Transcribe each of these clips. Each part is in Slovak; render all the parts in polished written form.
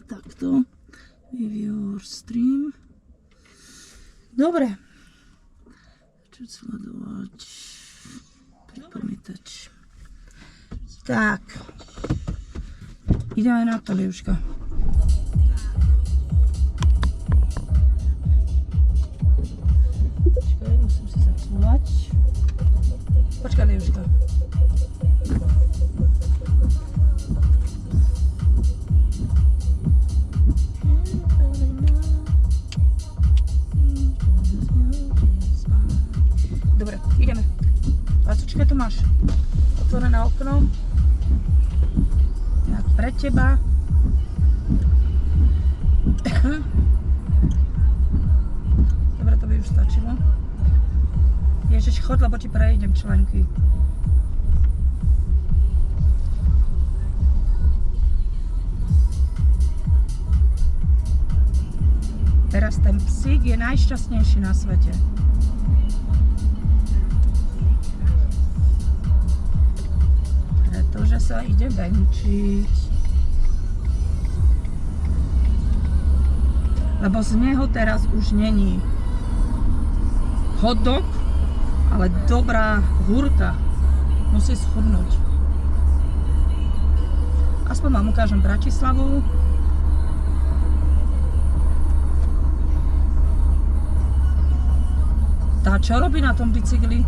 Takto. Viewer stream. Dobre. Čo sledovať? Pripomítač. Tak. Ideme na to, Liuška. Počkaj, musím si zacúvať. Počkaj, Liuška. Dobre, ideme. Lacučka, tu máš otvorené okno. Tak pre teba. Dobre, to by už stačilo. Ježiš, chod, lebo ti prejdem členky. Teraz ten psík je najšťastnejší na svete. Pretože sa ide venčiť. Lebo z neho teraz už není hot dog, ale dobrá húrka. Musí schudnúť. Aspoň vám ukážem Bratislavu. Tá čo robí na tom bicykli?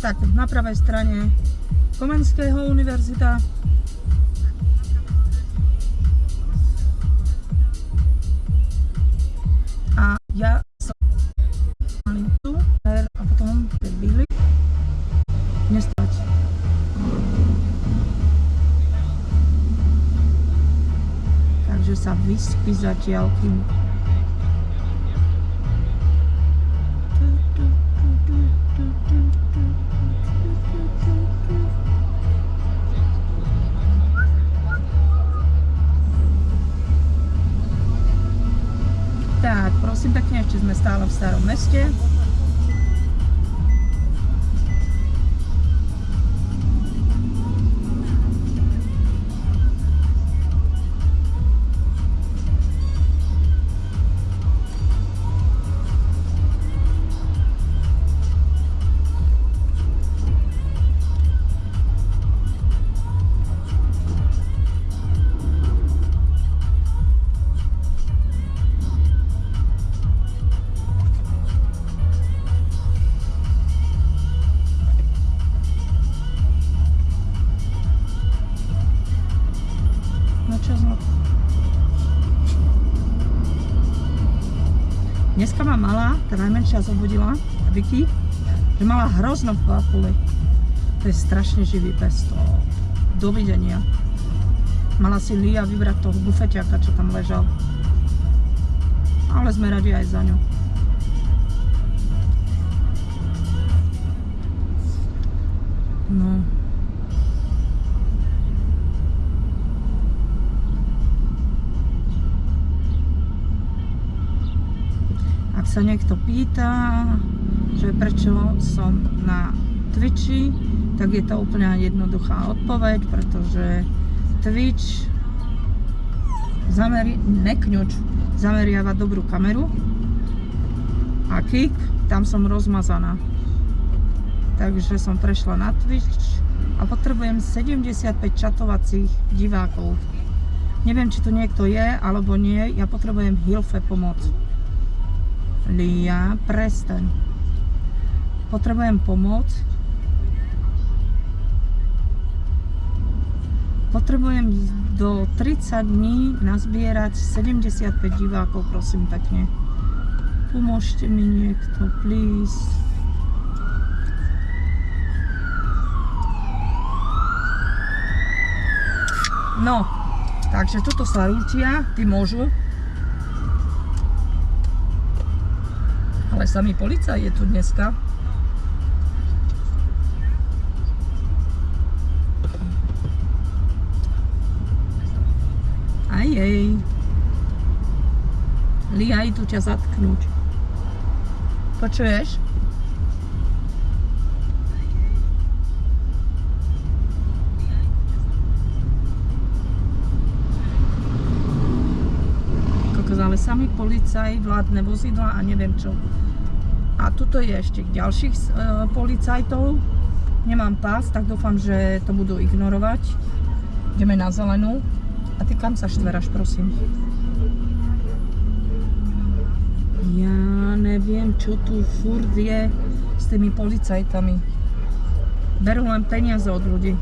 Tak, na pravej strane Komenského univerzita. A ja som tu a potom byli nestať. Takže sa vyspí zatiaľ, kým tak, prosím pekne, ešte sme stále v Starom meste. Dneska ma mala, tá najmenšia zobudila, Vicky, že mala hrozno v papuli. To je strašne živý pes, to dovidenia. Mala si Lia vybrať toho bufetiaka, čo tam ležal. Ale sme radi aj za ňu. No. Ak sa niekto pýta, že prečo som na Twitchi, tak je to úplne jednoduchá odpoveď, pretože Twitch zameriava dobrú kameru a Kik, tam som rozmazaná. Takže som prešla na Twitch a potrebujem 75 čatovacích divákov. Neviem, či tu niekto je, alebo nie, ja potrebujem Hilfe pomoc. Lia, prestaň. Potrebujem pomoc. Potrebujem do 30 dní nazbierať 75 divákov, prosím pekne. Pomôžte mi niekto, please. No, takže tuto sa rúčia, tí môžu. Ale samý policaj je tu dneska. Aj jej. Lia, idú ťa zatknúť. Počuješ? Ale samý policaj, vládne vozidla a neviem čo. A tuto je ešte ďalších policajtov. Nemám pás, tak dúfam, že to budú ignorovať. Ideme na zelenú. A ty kam sa štveraš, prosím? Ja neviem, čo tu furt je s tými policajtami. Berú len peniaze od ľudí.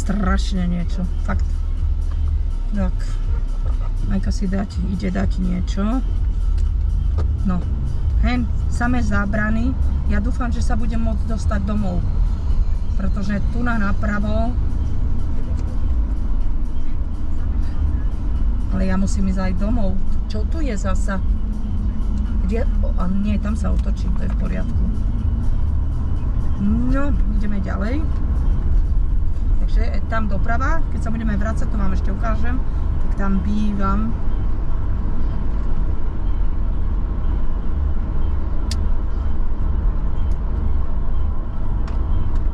Strašne niečo, fakt. Tak, Majka si ide dať niečo. No, hen, samé zábrany. Ja dúfam, že sa budem môcť dostať domov. Pretože tu napravo. Ale ja musím ísť aj domov. Čo tu je zasa? Kde? A nie, tam sa otočím, to je v poriadku. No, ideme ďalej. Takže tam doprava, keď sa budeme vrácať, to vám ešte ukážem, tak tam bývam.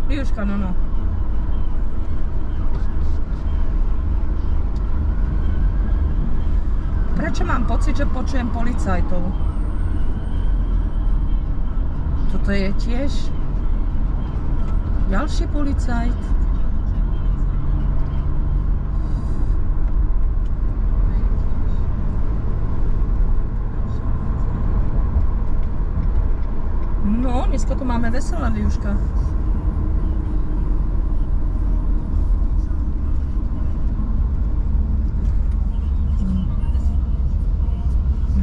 Liuška, no. Prečo mám pocit, že počujem policajtov? Toto je tiež ďalší policajt. No, dneska tu máme veselé, Liuška.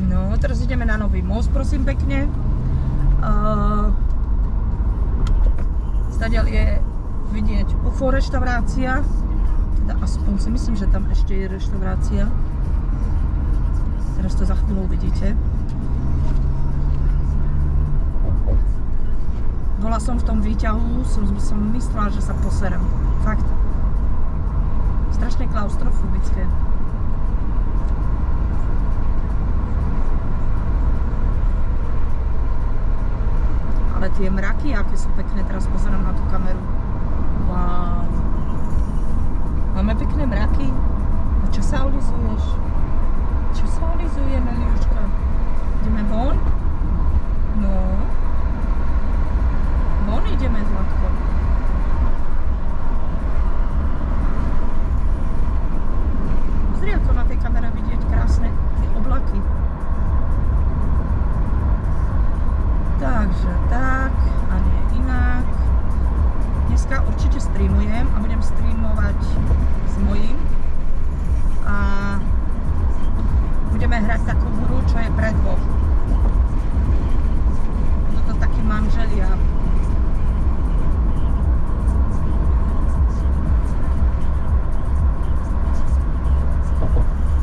No, teraz ideme na Nový most, prosím pekne. Stadiaľ je vidieť UFO reštaurácia. Teda aspoň si myslím, že tam ešte je reštaurácia. Teraz to za chvíľu uvidíte. Bola som v tom výťahu, som myslela, že sa poserem. Fakt. Strašne klaustrofobické. Ale tie mraky, aké sú pekné, teraz pozerám na tú kameru. Wow. Máme pekné mraky. A čo sa olizuješ? Čo sa olizujeme, Liuška? Ideme von? No. Von ideme, Zlatko. Pozri, ako na tej kamere vidieť krásne tie oblaky. Takže tak, a nie inak. Dneska určite streamujem a budem streamovať s mojím. A budeme hrať takú hru, čo je pre dvoch. Toto takí manželia.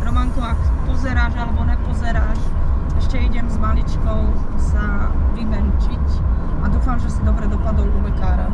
Romanko, ak pozeráš alebo nepozeráš, ešte idem s maličkou sa vymenčiť a dúfam, že si dobre dopadol u lekára.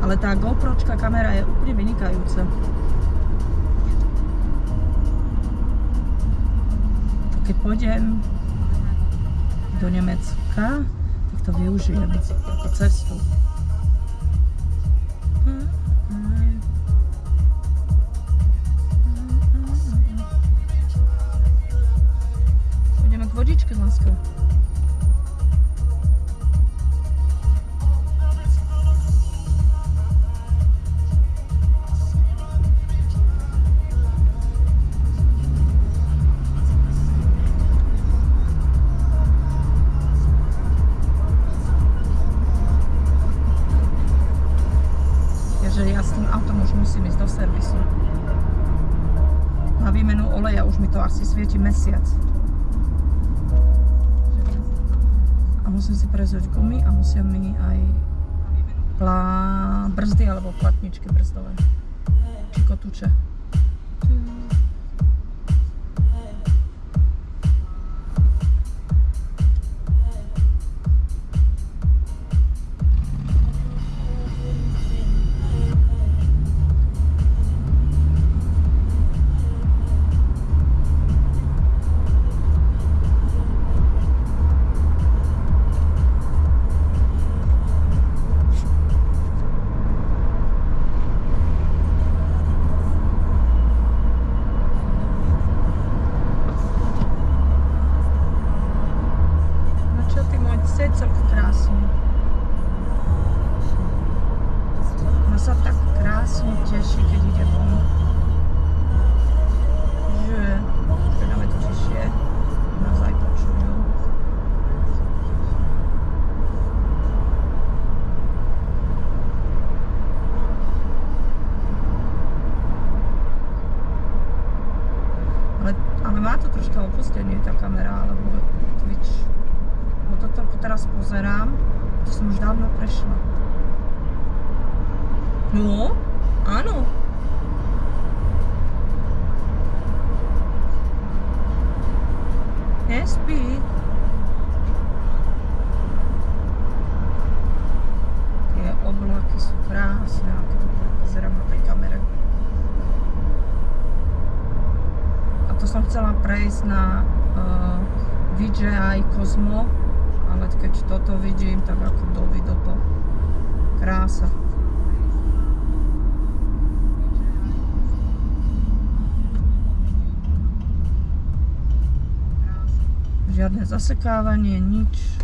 Ale tá GoPročka kamera je úplne vynikajúca. Keď pôjdem do Nemecka, tak to využijem ako cestu. Počkaj, láska. Takže ja s tým autom už musím ísť do servisu. Na výmenu oleja už mi to asi svieti mesiac. A musím si prezrieť gumy a musia mi aj brzdy alebo platničky brzdové. Či kotúče. Celkom krásne. No sa tak krásne teší, keď ide von. Že dáme to tišie. Nás aj počujú. Ale má to troška opustenie tá kamera, alebo Twitch. Toto teraz pozerám, to som už dávno prešla. No, áno. Nespí. Tie oblaky sú krásne, ako to pozerám na tej kamere. A to som chcela prejsť na DJI Cosmo. Ale keď toto vidím, tak ako to krása. Žiadne zasekávanie, nič.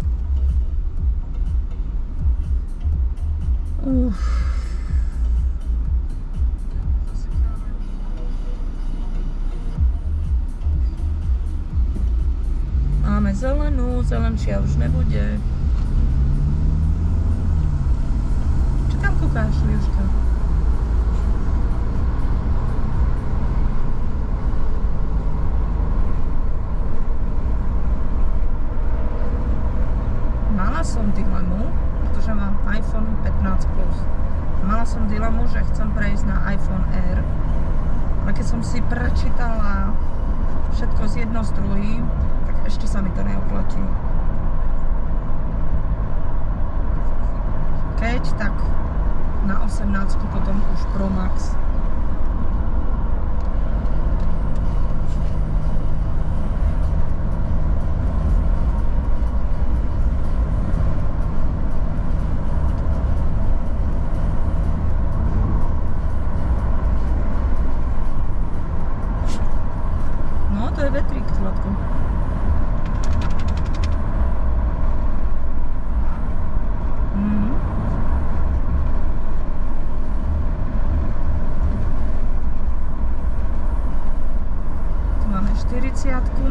Máme zelenú, zelenšia už nebude. Čo tam kúkáš, Liuška? Mala som dilemu, pretože mám iPhone 15 Plus. Mala som dilemu, že chcem prejsť na iPhone Air. Ale keď som si prečítala všetko z jedno s druhým, ešte sa mi to neoplatí. Keď, tak na 18 potom už Pro Max. No, to je vetrík, Zlatko.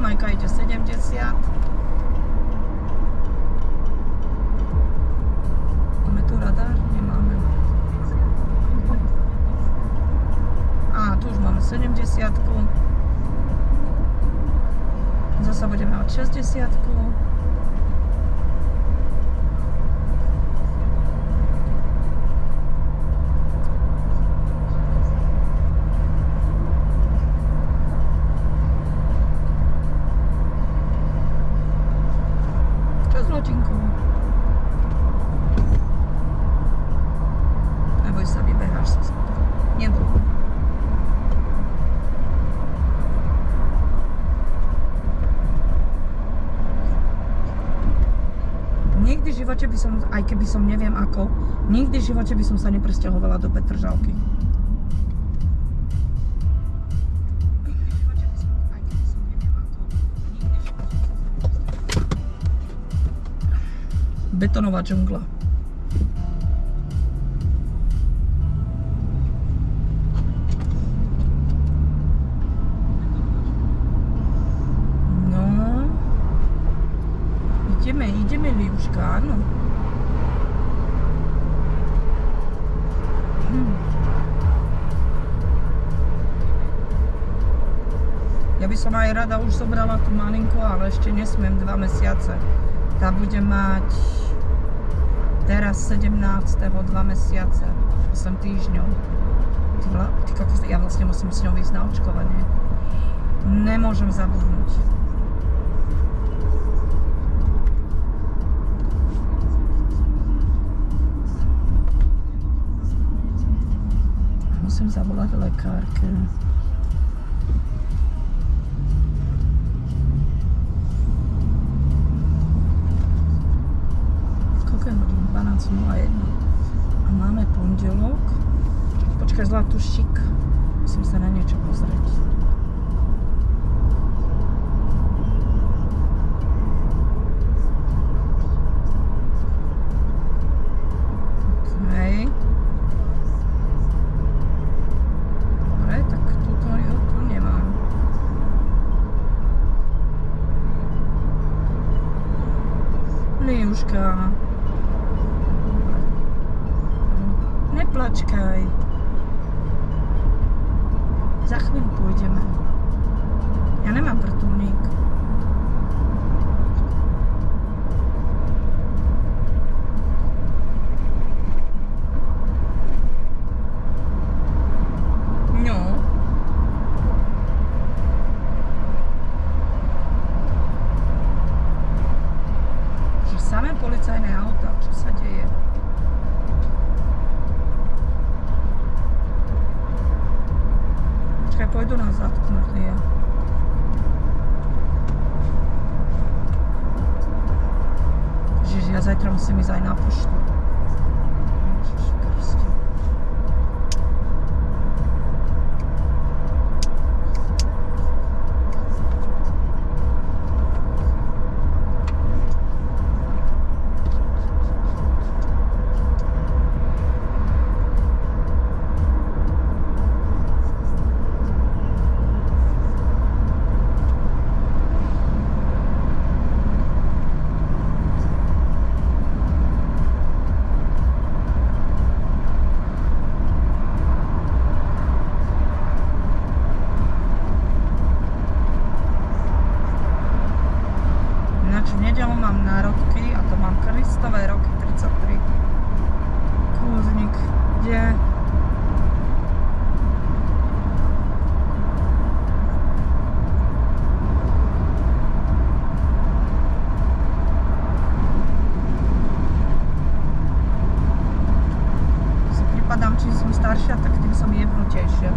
Majka ide 70. Máme tu radar? Nemáme. A tu už máme 70. Zasa budeme mať 60. Neboj sa, vybeháš sa. Neboj. Nikdy v živote by som, aj keby som neviem ako, nikdy v živote by som sa nepresťahovala do Petržalky. Betonová džungla. No. Ideme, Liuška, áno. Ja by som aj rada už zobrala tú malinku, ale ešte nesmiem 2 mesiace. Tá bude mať teraz 17. 2 mesiace, 8 týždňov. Ja vlastne musím s ňou ísť na očkovanie. Nemôžem zabudnúť. Musím zavolať lekárke. Hodín 12:01 a máme pondelok. Počkaj, Zlatušik, musím sa na niečo pozrieť. Okej. Dobre, tak tu nemám. Liuška. Neplačkaj. Za chvíľu pôjdeme. Ja nemám vrtuľník. No. Že samé policajné auta, čo sa deje? Pôjdu nás zatknúť, Lia. Ježiš, ja zajtra musím ísť aj na poštu. Ježiš Kriste. Staršia, tak tým som jebnutejšia.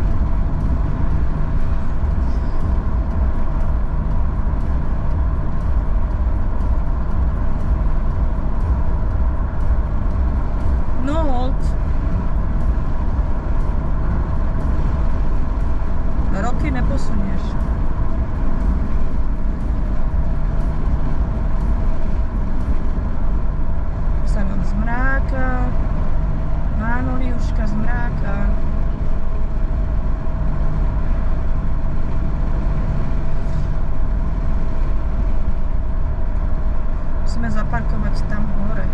No hold. Roky neposunieš. Sa nám zmráka. Áno, Liuška, zmráka. Musíme zaparkovať tam hore.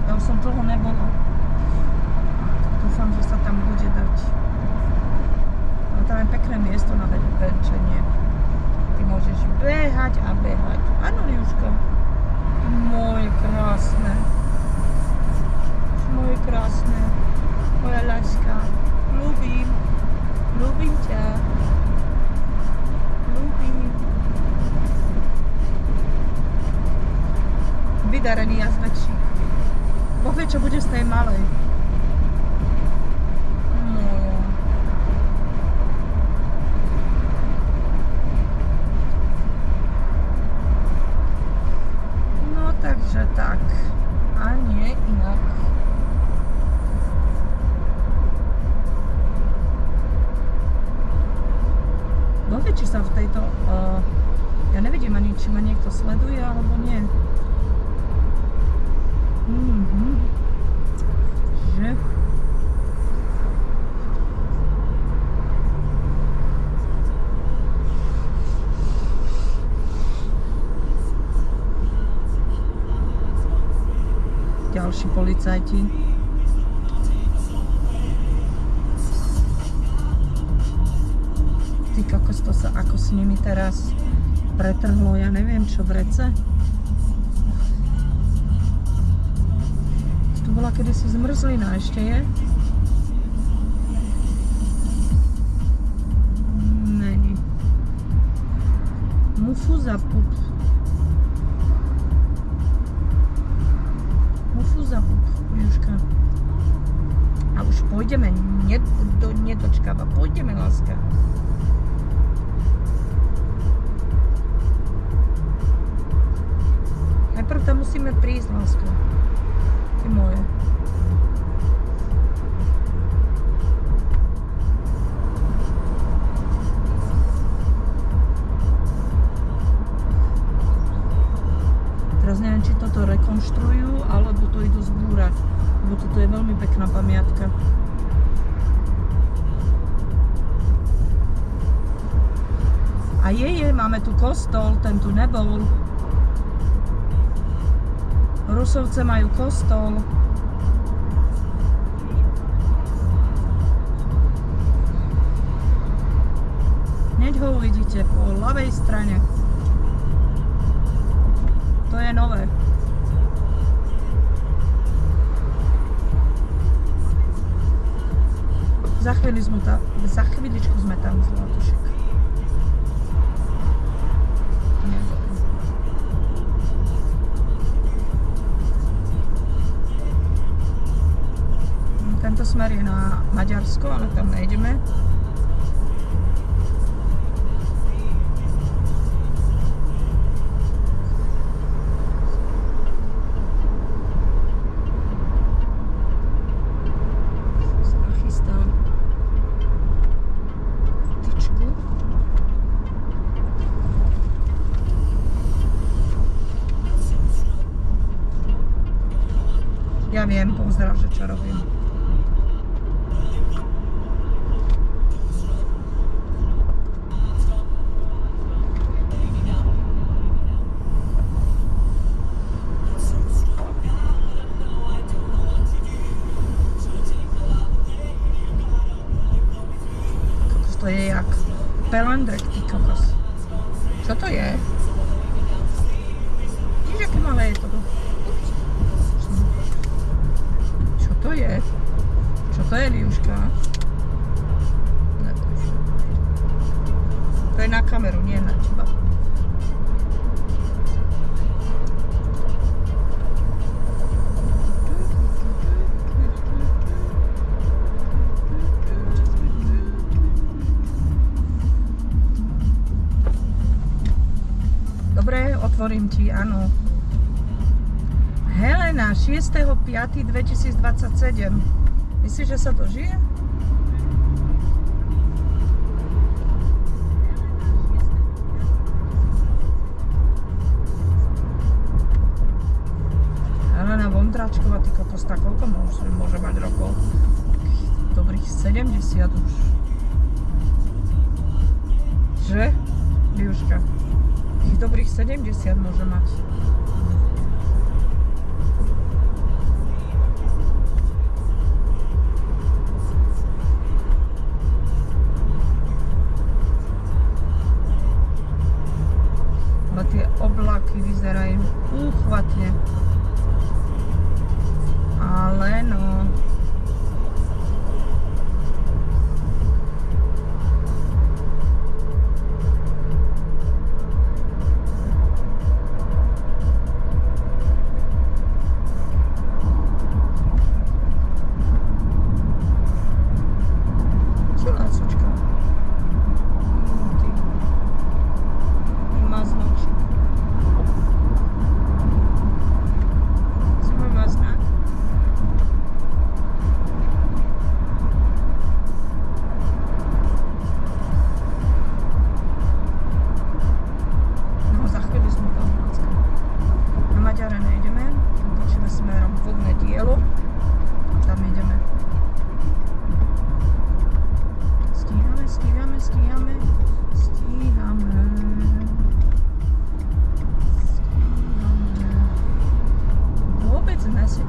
Ja už som dlho nebola. Dúfam, že sa tam bude dať. Ale tam je pekné miesto na venčenie. Ty môžeš behať a behať. Áno, Liuška. Moje krásne. Moje krásne, moja láska, ľúbim ťa, ľúbim. Vydarený jazdačík. Boh vie, čo bude z tej malej. No, takže tak. A nie inak. Bože, či sa v tejto... ja nevidím ani, či ma niekto sleduje, alebo nie. ďalší policajti. Ty kokos, to sa ako s nimi teraz pretrhlo, ja neviem čo, vrece. Tu bola kedysi zmrzlina, ešte je? Není. Mufuza pup. Mufuza pup, Južka. A už pôjdeme, nedočkáva, pôjdeme, láska. Najprv tam musíme prísť, láska. Ty moje. Teraz neviem, či toto rekonštruujú, alebo to idú zbúrať. Lebo toto je veľmi pekná pamiatka. A máme tu kostol, ten tu nebol. Rusovce majú kostol. Hneď ho uvidíte po ľavej strane. To je nové. Za chvíličku sme tam, Zlatušek. Tento smer je na Maďarsko, ale tam nejdeme. Nachystám tyčku. Ja viem, pozdrav, že čo robím. To je jak pelendrek, ty kokos. Čo to je? Víš, aké malé je to? Čo to je? Čo to je, Liuška? To je na kameru, nie na teba. Dobre, otvorím ti, áno. Helena, 6.5.2027. Myslíš, že sa to žije? Helena Vondráčková, ty kokos, tak koľko môže mať rokov? Dobrých 70 už. Že? Liuška. Dobrých 70 môže mať. Ale tie oblaky vyzerajú úchvatne. Ale no...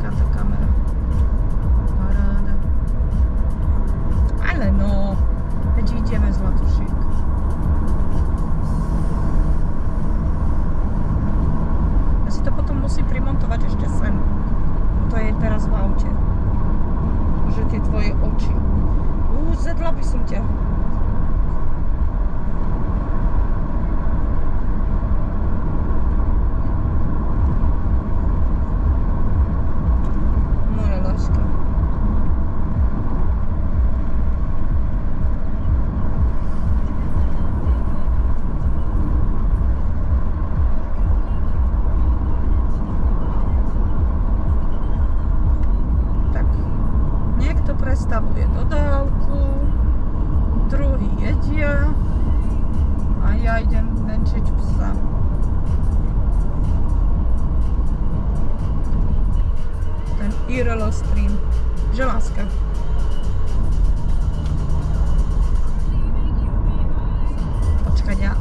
táto kamera. Paráda. Ale no, veď ideme Zlatušík. Ja si to potom musím primontovať ešte sem. To je teraz v aute. Že tie tvoje oči. Zedla by som ťa. Moja láska. Tak, niekto prestavuje dodávku, druhý jedia a ja idem venčiť psa. Ten IRL stream. Že láska. Počkať ja.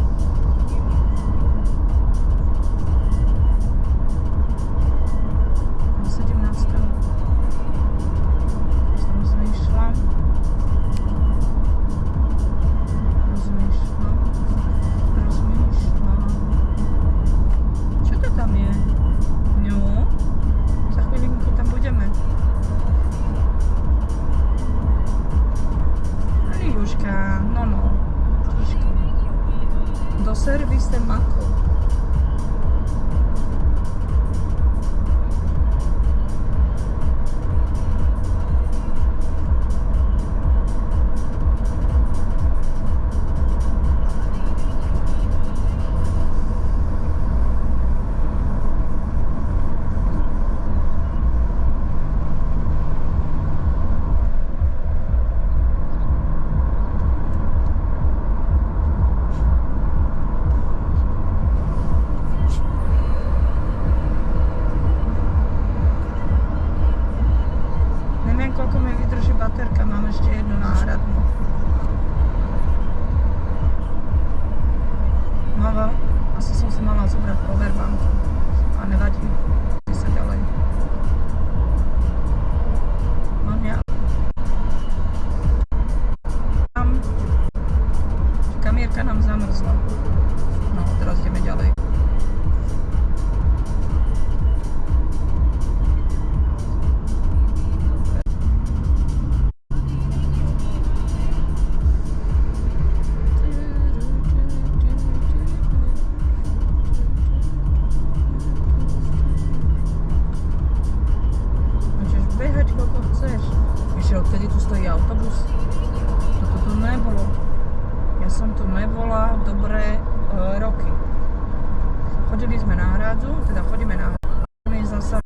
Na 17. Som zmýšľam. Čo to tam je? No, za chvíľinku tam budeme. Južka, no. Trošku. Do servise Mako. Koľko mi vydrží baterka, mám ešte jednu náhradnú. Asi som si mala zobrať powerbank, a nevadí, ide sa ďalej. Mám ja. Kamierka nám zamrzla. No, teraz ideme ďalej. Odtedy tu stojí autobus. Toto tu nebolo. Ja som tu nebola dobré roky. Chodili sme na hrádzu, teda chodíme na hrádzu. Zasa